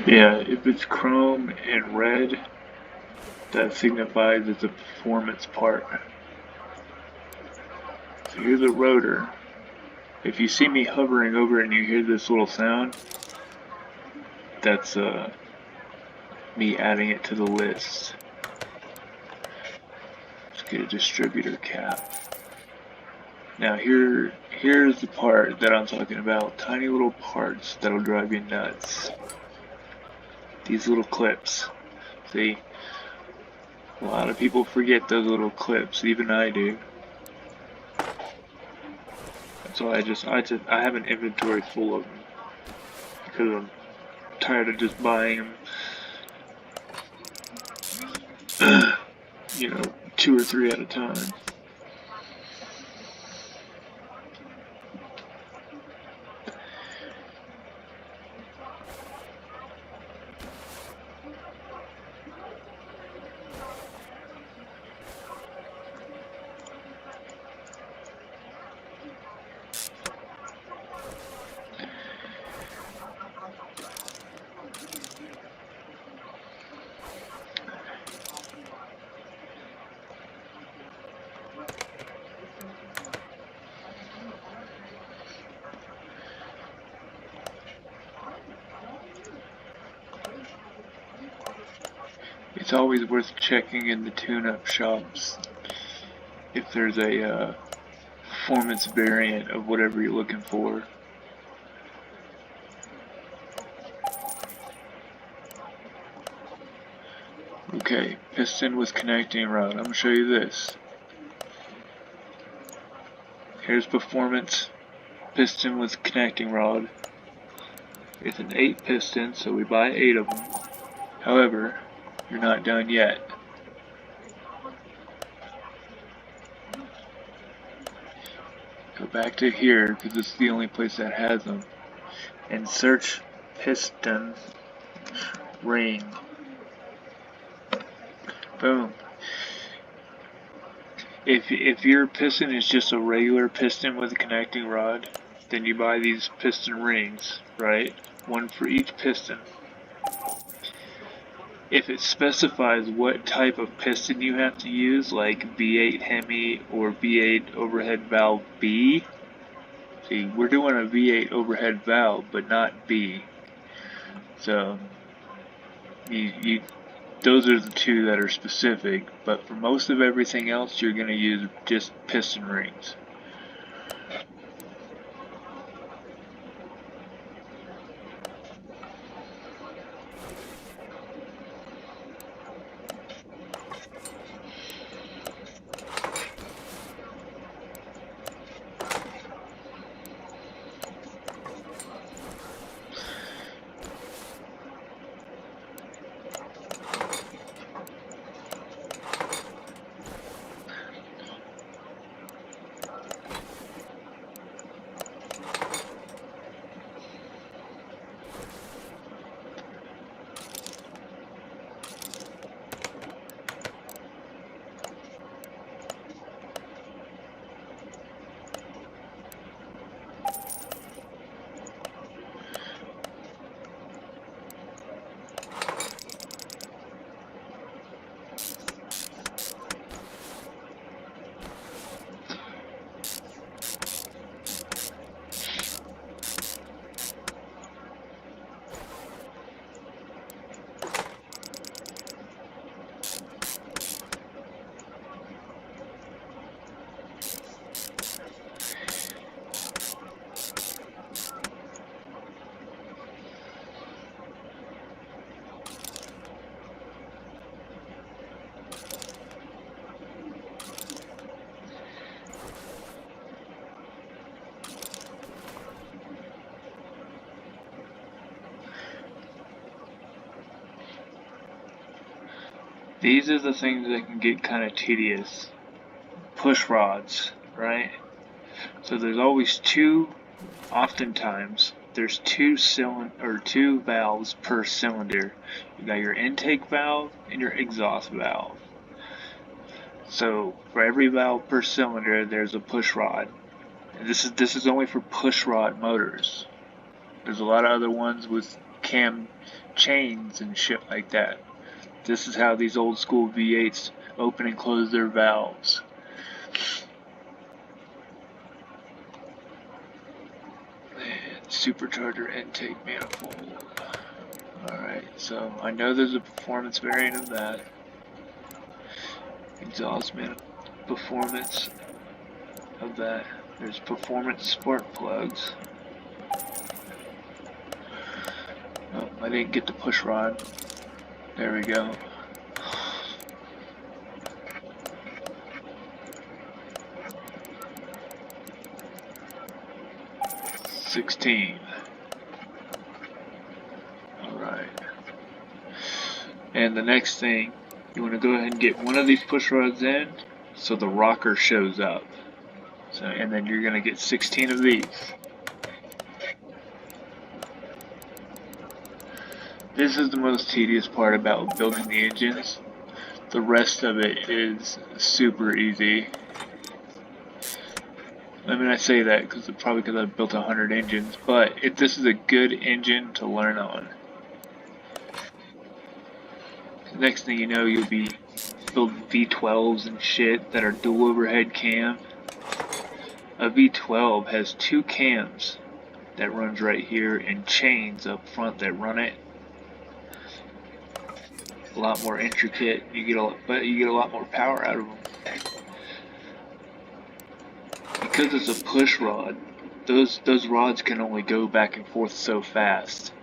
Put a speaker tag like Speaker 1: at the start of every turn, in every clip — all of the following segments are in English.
Speaker 1: Yeah, if it's chrome and red, that signifies it's a performance part. So here's a rotor. If you see me hovering over it and you hear this little sound, that's me adding it to the list. Let's get a distributor cap. Now here's the part that I'm talking about. Tiny little parts that'll drive you nuts. These little clips. See? A lot of people forget those little clips, even I do. So I have an inventory full of them because I'm tired of just buying them, you know, 2 or 3 at a time. It's always worth checking in the tune-up shops if there's a performance variant of whatever you're looking for. Okay, piston with connecting rod. I'm going to show you this. Here's performance piston with connecting rod. It's an 8 piston, so we buy 8 of them. However, you're not done yet. Go back to here, because it's the only place that has them, and search piston ring. Boom. If your piston is just a regular piston with a connecting rod, then you buy these piston rings, right? One for each piston. If it specifies what type of piston you have to use, like V8 Hemi or V8 overhead valve B, see, we're doing a V8 overhead valve, but not B. So, those are the 2 that are specific, but for most of everything else, you're going to use just piston rings. These are the things that can get kind of tedious. Push rods, right? So there's always oftentimes there's two valves per cylinder. You got your intake valve and your exhaust valve. So for every valve per cylinder, there's a push rod. And this is only for push rod motors. There's a lot of other ones with cam chains and shit like that. This is how these old school V8s open and close their valves. And supercharger intake manifold. Alright, so I know there's a performance variant of that. Exhaust performance of that. There's performance spark plugs. Oh, I didn't get the push rod. There we go. $16. Alright. And the next thing, you want to go ahead and get one of these push rods in so the rocker shows up. So, and then you're going to get 16 of these. This is the most tedious part about building the engines. The rest of it is super easy. I mean, I say that probably because I've built 100 engines, but this is a good engine to learn on. The next thing you know, you'll be building V12s and shit that are dual overhead cam. A V12 has 2 cams that runs right here and chains up front that run it. A lot more intricate. You get a lot more power out of them. Because it's a push rod, those rods can only go back and forth so fast.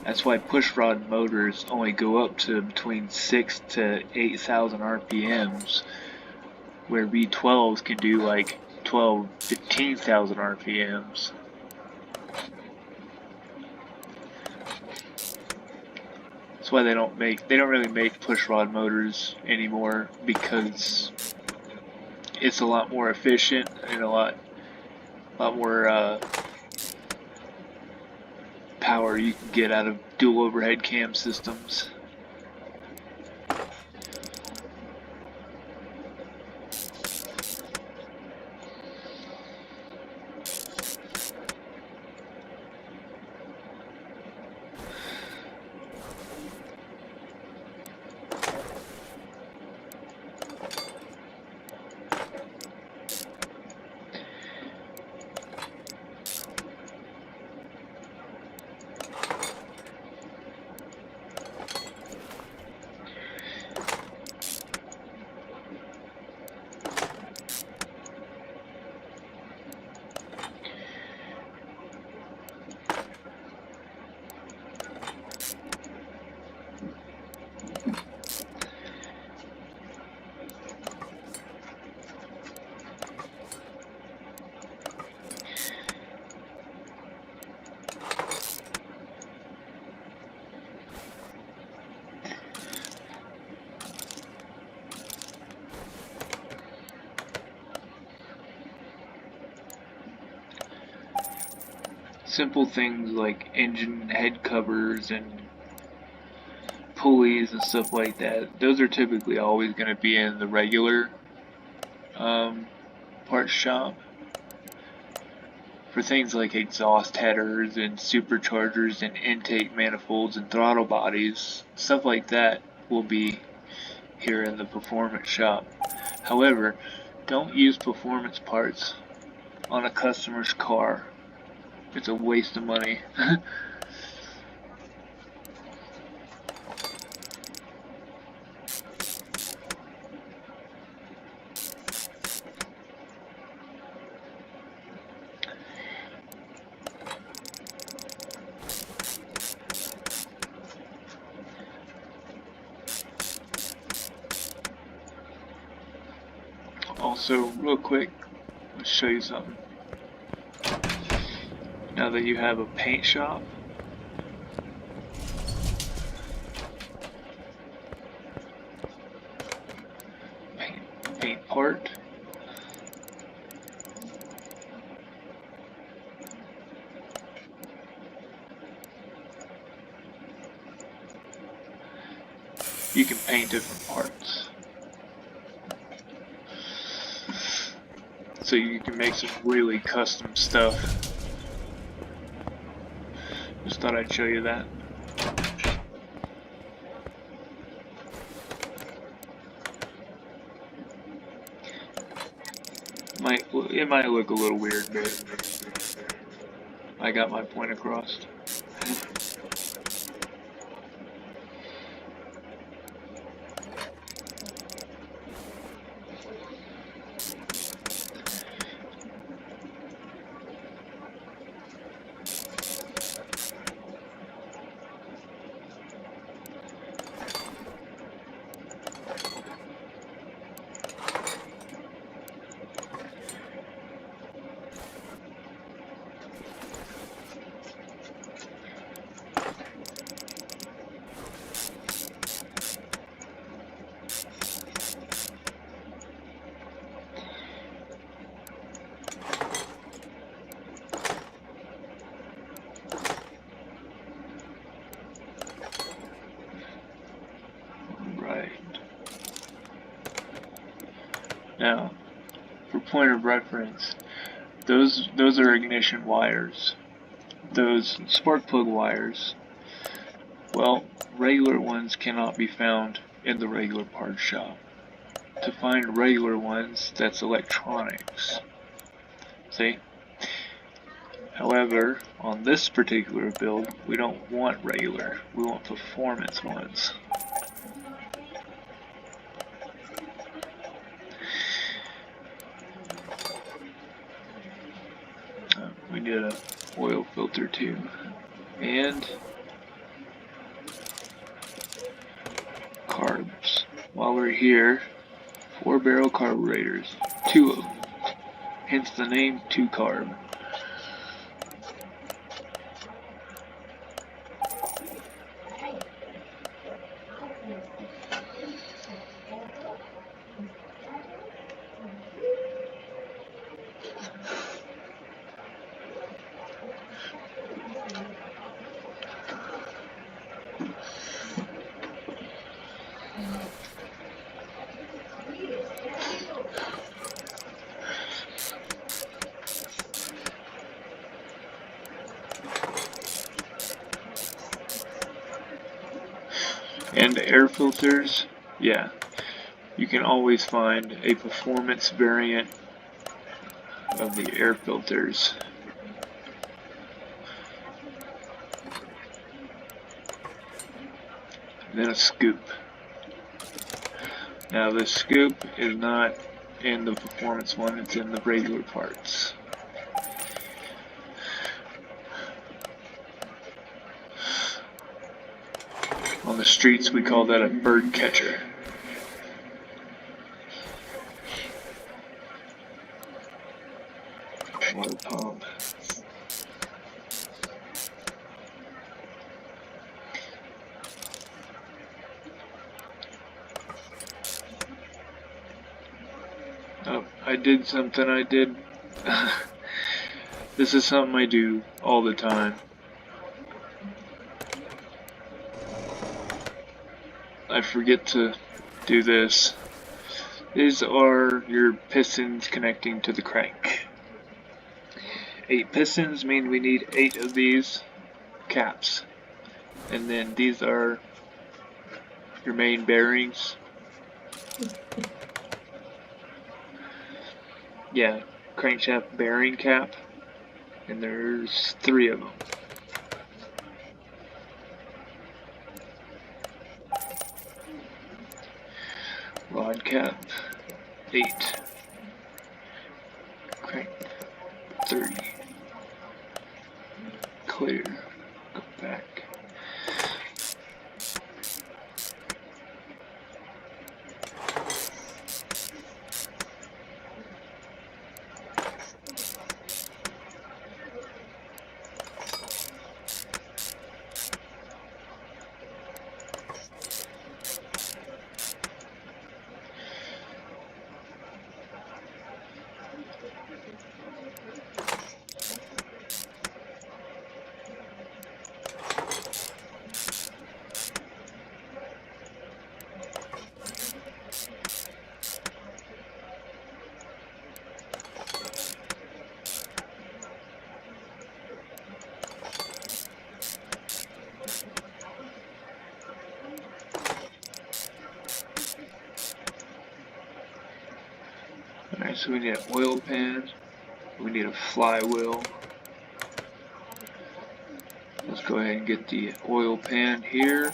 Speaker 1: That's why push rod motors only go up to between 6,000 to 8,000 RPMs, where V12s can do like 15,000 RPMs. That's why they don't really make push rod motors anymore, because it's a lot more efficient and a lot more power you can get out of dual overhead cam systems. Simple things like engine head covers and pulleys and stuff like that, those are typically always going to be in the regular parts shop. For things like exhaust headers and superchargers and intake manifolds and throttle bodies, stuff like that will be here in the performance shop. However, don't use performance parts on a customer's car. It's a waste of money. Also, real quick, let's show you something. Now that you have a paint shop, part. You can paint different parts. So you can make some really custom stuff. Just thought I'd show you that. It might look a little weird, but I got my point across. Now, for point of reference, those are ignition wires. Those spark plug wires, well, regular ones cannot be found in the regular parts shop. To find regular ones, that's electronics. See? However, on this particular build, we don't want regular, we want performance ones. We need an oil filter too. And carbs. While we're here, 4-barrel carburetors. 2 of them. Hence the name 2carb. And air filters, yeah, you can always find a performance variant of the air filters. And then a scoop. Now the scoop is not in the performance one, it's in the regular parts. On the streets we call that a bird catcher. Water pump. Oh, I did something I did. This is something I do all the time. I forget to do this. These are your pistons connecting to the crank. 8 pistons mean we need 8 of these caps. And then these are your main bearings. Yeah, crankshaft bearing cap. And there's 3 of them. Rod cap, 8. Crank, 30. Clear. Go back. So we need an oil pan, we need a flywheel. Let's go ahead and get the oil pan here.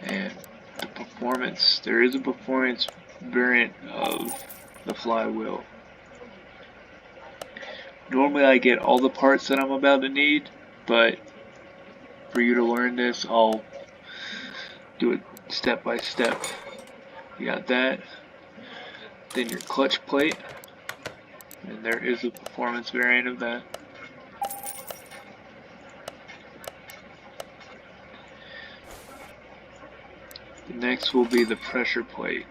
Speaker 1: And the performance, there is a performance variant of the flywheel. Normally I get all the parts that I'm about to need, but for you to learn this, I'll do it step by step. You got that, then your clutch plate, and there is a performance variant of that. The next will be the pressure plate,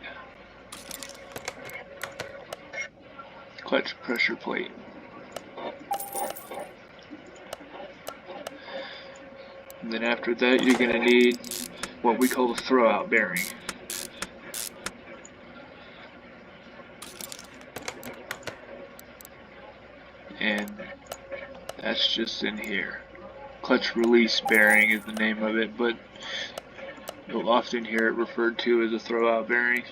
Speaker 1: clutch pressure plate. And then after that, you're going to need what we call the throwout bearing. And that's just in here. Clutch release bearing is the name of it, but you'll often hear it referred to as a throwout bearing.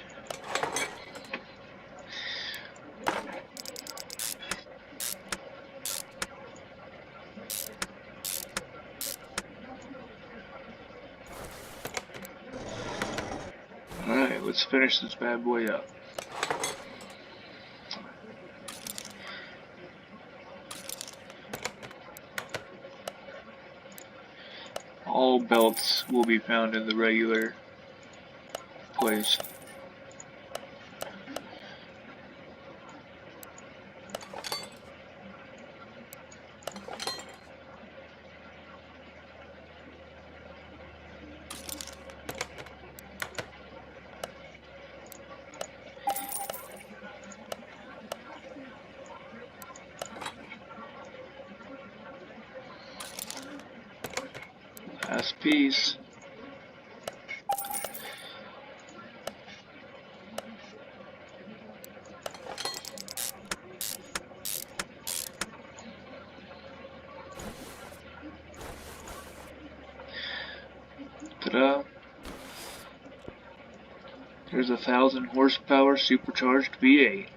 Speaker 1: Alright, let's finish this bad boy up. All belts will be found in the regular place. Last piece. Ta-da! There's a 1,000 horsepower supercharged V8.